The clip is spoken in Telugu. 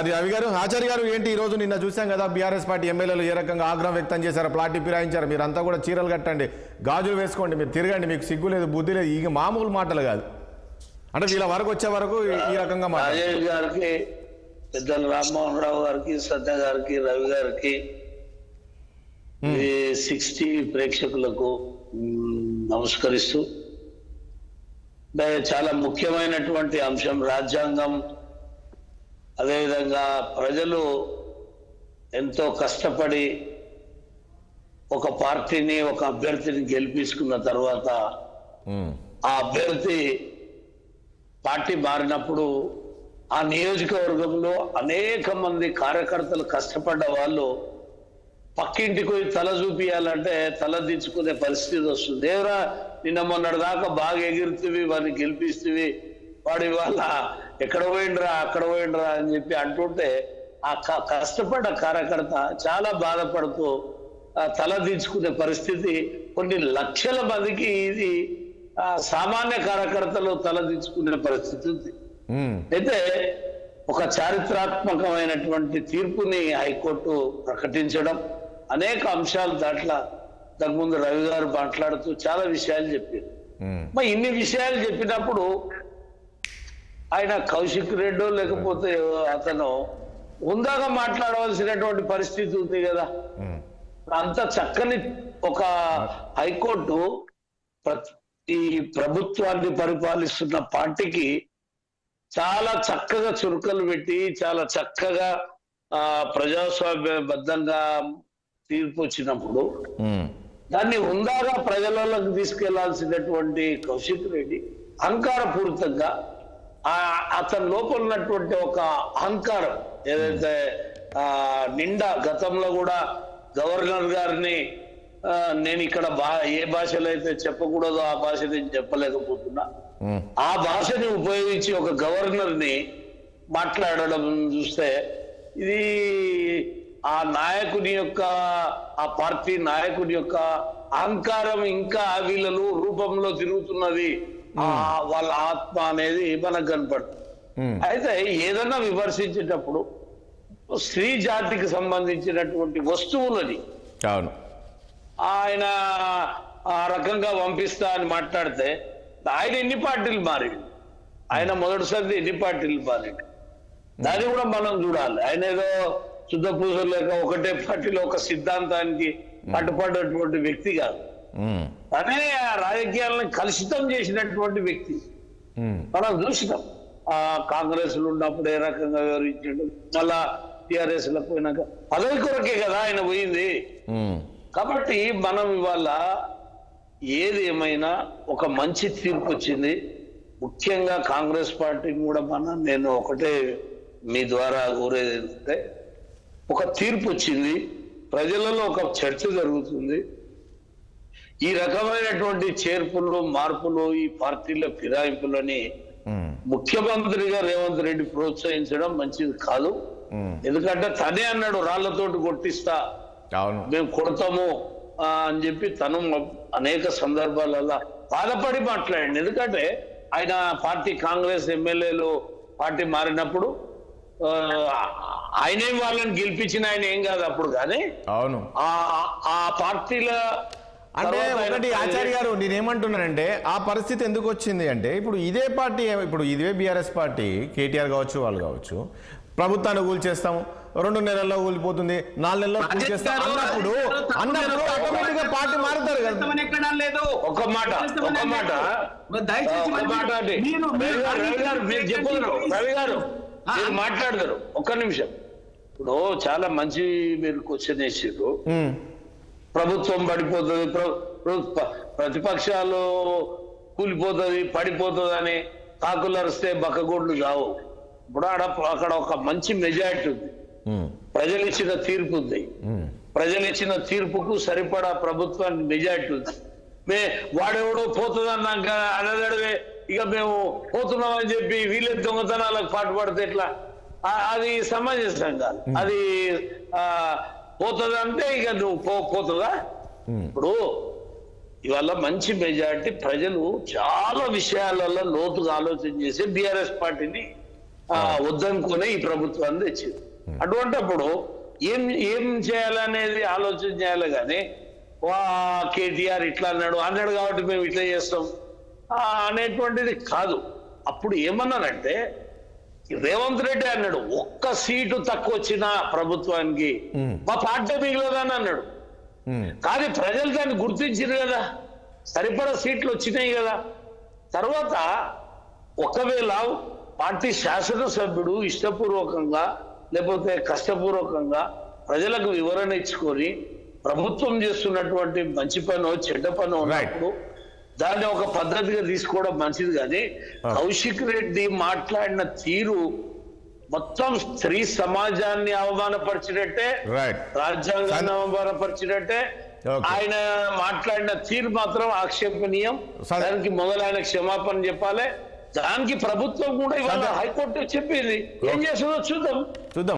అది రవి గారు, ఆచార్య గారు, ఏంటి ఈ రోజు నిన్న చూసాం కదా బీఆర్ఎస్ పార్టీ ఎమ్మెల్యేలు ఏ రకంగా ఆగ్రహం వ్యక్తం చేశారు, ప్లాటీ ఫిరాయించారు. మీరంతా కూడా చీరలు కట్టండి, గాజులు వేసుకోండి, మీరు తిరగండి, మీకు సిగ్గు లేదు బుద్ధి లేదు, ఇక మామూలు మాటలు కాదు. అంటే వీళ్ళ వరకు వచ్చే వరకు ఈ రకంగా రాజేష్ గారికి, పెద్దలు రామ్మోహన్ రావు గారికి, సత్య గారికి, రవి గారికి, 60 ప్రేక్షకులకు నమస్కరిస్తూ, చాలా ముఖ్యమైనటువంటి అంశం రాజ్యాంగం. అదేవిధంగా ప్రజలు ఎంతో కష్టపడి ఒక పార్టీని, ఒక అభ్యర్థిని గెలిపించుకున్న తర్వాత ఆ అభ్యర్థి పార్టీ మారినప్పుడు ఆ నియోజకవర్గంలో అనేక మంది కార్యకర్తలు కష్టపడ్డ వాళ్ళు పక్కింటికి పోయి తల చూపియాలంటే తల దించుకునే పరిస్థితి వస్తుంది. ఎవరా నిన్న మొన్నటి దాకా బాగా ఎగిరితివి, వాడిని గెలిపిస్తేవి, వాడి వాళ్ళ ఎక్కడ పోయిండ్రా అక్కడ పోయిండ్రా అని చెప్పి అంటుంటే ఆ కష్టపడ్డ కార్యకర్త చాలా బాధపడుతూ తల దించుకునే పరిస్థితి కొన్ని లక్షల మందికి ఇది సామాన్య కార్యకర్తలు తల దించుకునే పరిస్థితి ఉంది. అయితే ఒక చారిత్రాత్మకమైనటువంటి తీర్పుని హైకోర్టు ప్రకటించడం, అనేక అంశాలు దాని ముందు రవి గారు మాట్లాడుతూ చాలా విషయాలు చెప్పారు. మరి ఇన్ని విషయాలు చెప్పినప్పుడు ఆయన కౌశిక్ రెడ్డో లేకపోతే అతను హుందాగా మాట్లాడవలసినటువంటి పరిస్థితి ఉంది కదా. అంత చక్కని ఒక హైకోర్టు ఈ ప్రభుత్వాన్ని పరిపాలిస్తున్న పార్టీకి చాలా చక్కగా చురుకలు పెట్టి చాలా చక్కగా ప్రజాస్వామ్యబద్ధంగా తీర్పు వచ్చినప్పుడు దాన్ని హుందాగా ప్రజలలోకి తీసుకెళ్లాల్సినటువంటి కౌశిక్ రెడ్డి అహంకారపూరితంగా అతని లోపల ఉన్నటువంటి ఒక అహంకారం ఏదైతే నిండా గతంలో కూడా గవర్నర్ గారిని నేను ఇక్కడ ఏ భాషలో అయితే చెప్పకూడదో ఆ భాష నేను చెప్పలేకపోతున్నా, ఆ భాషని ఉపయోగించి ఒక గవర్నర్ ని మాట్లాడడం చూస్తే ఇది ఆ నాయకుని యొక్క, ఆ పార్టీ నాయకుని యొక్క అహంకారం ఇంకా వీళ్ళలు రూపంలో తిరుగుతున్నది, వాళ్ళ ఆత్మ అనేది మనకు కనపడుతుంది. అయితే ఏదన్నా విమర్శించేటప్పుడు స్త్రీ జాతికి సంబంధించినటువంటి వస్తువులని ఆయన ఆ రకంగా పంపిస్తా అని మాట్లాడితే ఆయన ఎన్ని పార్టీలు మారిండు, ఆయన మొదటిసారి ఎన్ని పార్టీలు మారిండు, దాన్ని కూడా మనం చూడాలి. ఆయన ఏదో శుద్ధ పూజలు లేక ఒకటే పార్టీలో ఒక సిద్ధాంతానికి కట్టుపడ్డటువంటి వ్యక్తి కాదు, అనే రాజకీయాలను కలుషితం చేసినటువంటి వ్యక్తి మనం చూసినాం. ఆ కాంగ్రెస్ లో ఉన్నప్పుడు ఏ రకంగా వివరించాడు, మళ్ళా టిఆర్ఎస్ లో పోయినాక పదవి కొరకే కదా ఆయన పోయింది. కాబట్టి మనం ఇవాళ ఏది ఏమైనా ఒక మంచి తీర్పు వచ్చింది. ముఖ్యంగా కాంగ్రెస్ పార్టీని కూడా నేను ఒకటే మీ ద్వారా కోరేది ఏంటంటే, ఒక తీర్పు వచ్చింది, ప్రజలలో ఒక చర్చ జరుగుతుంది. ఈ రకమైనటువంటి చేర్పులు మార్పులు, ఈ పార్టీల ఫిరాయింపులని ముఖ్యమంత్రిగా రేవంత్ రెడ్డి ప్రోత్సహించడం మంచిది కాదు. ఎందుకంటే తనే అన్నాడు రాళ్లతోటి కొట్టిస్తా, మేము కొడతాము అని చెప్పి తను అనేక సందర్భాలలో బాధపడి మాట్లాడండి. ఎందుకంటే ఆయన పార్టీ కాంగ్రెస్ ఎమ్మెల్యేలు పార్టీ మారినప్పుడు ఆయనేం వాళ్ళని గెలిపించిన ఆయన ఏం కాదు అప్పుడు, కానీ అవును ఆ పార్టీల అంటే ఒకటి ఆచార్య గారు నేనేమంటున్నానంటే ఆ పరిస్థితి ఎందుకు వచ్చింది అంటే, ఇప్పుడు ఇదే పార్టీ, ఇప్పుడు ఇదే బీఆర్ఎస్ పార్టీ కేటీఆర్ కావచ్చు వాళ్ళు కావచ్చు, ప్రభుత్వాన్ని కూల్చేస్తాము 2 నెలల్లో కూలిపోతుంది, 4 నెలల్లో కూల్చేస్తాం అన్నప్పుడు ఆటోమేటిక్ గా పార్టీ మారుతారు కదా. ఒక మాట రవి గారు మీరు మాట్లాడతారు, ఒక్క నిమిషం. ఇప్పుడు చాలా మంచి మీరు క్వశ్చన్ వేసారు, ప్రభుత్వం పడిపోతుంది, ప్రతిపక్షాలు కూలిపోతుంది, పడిపోతుంది అని కాకులరిస్తే బక్కగోడ్లు కావు. ఇప్పుడు అక్కడ ఒక మంచి మెజారిటీ ఉంది, ప్రజలు ఇచ్చిన తీర్పు ఉంది, ప్రజలు ఇచ్చిన తీర్పుకు సరిపడా ప్రభుత్వానికి మెజారిటీ ఉంది. వాడెవడో పోతుందన్నాక అడగడవే ఇక మేము పోతున్నామని చెప్పి వీళ్ళే దొంగతనాలకు పాటుపడితే ఎట్లా, అది సమంజసం కాదు. అది పోతుందంటే ఇక నువ్వు పోతుందా? ఇప్పుడు ఇవాళ మంచి మెజారిటీ ప్రజలు చాలా విషయాలలో లోతుగా ఆలోచన చేసి బీఆర్ఎస్ పార్టీని వద్దనుకునే ఈ ప్రభుత్వాన్ని తెచ్చింది. అటువంటిప్పుడు ఏం చేయాలనేది ఆలోచన చేయాలి. కానీ కేటీఆర్ ఇట్లా అన్నాడు కాబట్టి మేము ఇట్లా చేస్తాం అనేటువంటిది కాదు. అప్పుడు ఏమన్నారంటే రేవంత్ రెడ్డి అన్నాడు, ఒక్క సీటు తక్కువ వచ్చినా ప్రభుత్వానికి మా పార్టీ మిగిలదని అన్నాడు. కానీ ప్రజలు దాన్ని గుర్తించారు కదా, సరిపడా సీట్లు వచ్చినాయి కదా. తర్వాత ఒకవేళ పార్టీ శాసనసభ్యుడు ఇష్టపూర్వకంగా లేకపోతే కష్టపూర్వకంగా ప్రజలకు వివరణ ఇచ్చుకొని ప్రభుత్వం చేస్తున్నటువంటి మంచి పనో చెడ్డ పనో ఉన్నప్పుడు దాన్ని ఒక పద్ధతిగా తీసుకోవడం మంచిది. కానీ కౌశిక్ రెడ్డి మాట్లాడిన తీరు మొత్తం స్త్రీ సమాజాన్ని అవమానపరిచినట్టే, రాజ్యాంగాన్ని అవమానపరిచినట్టే. ఆయన మాట్లాడిన తీరు మాత్రం ఆక్షేపణీయం. దానికి మొదలు ఆయన క్షమాపణ చెప్పాలి. దానికి ప్రభుత్వం కూడా ఇవాళ హైకోర్టు చెప్పింది. ఏం చేస్తుందో చూద్దాం.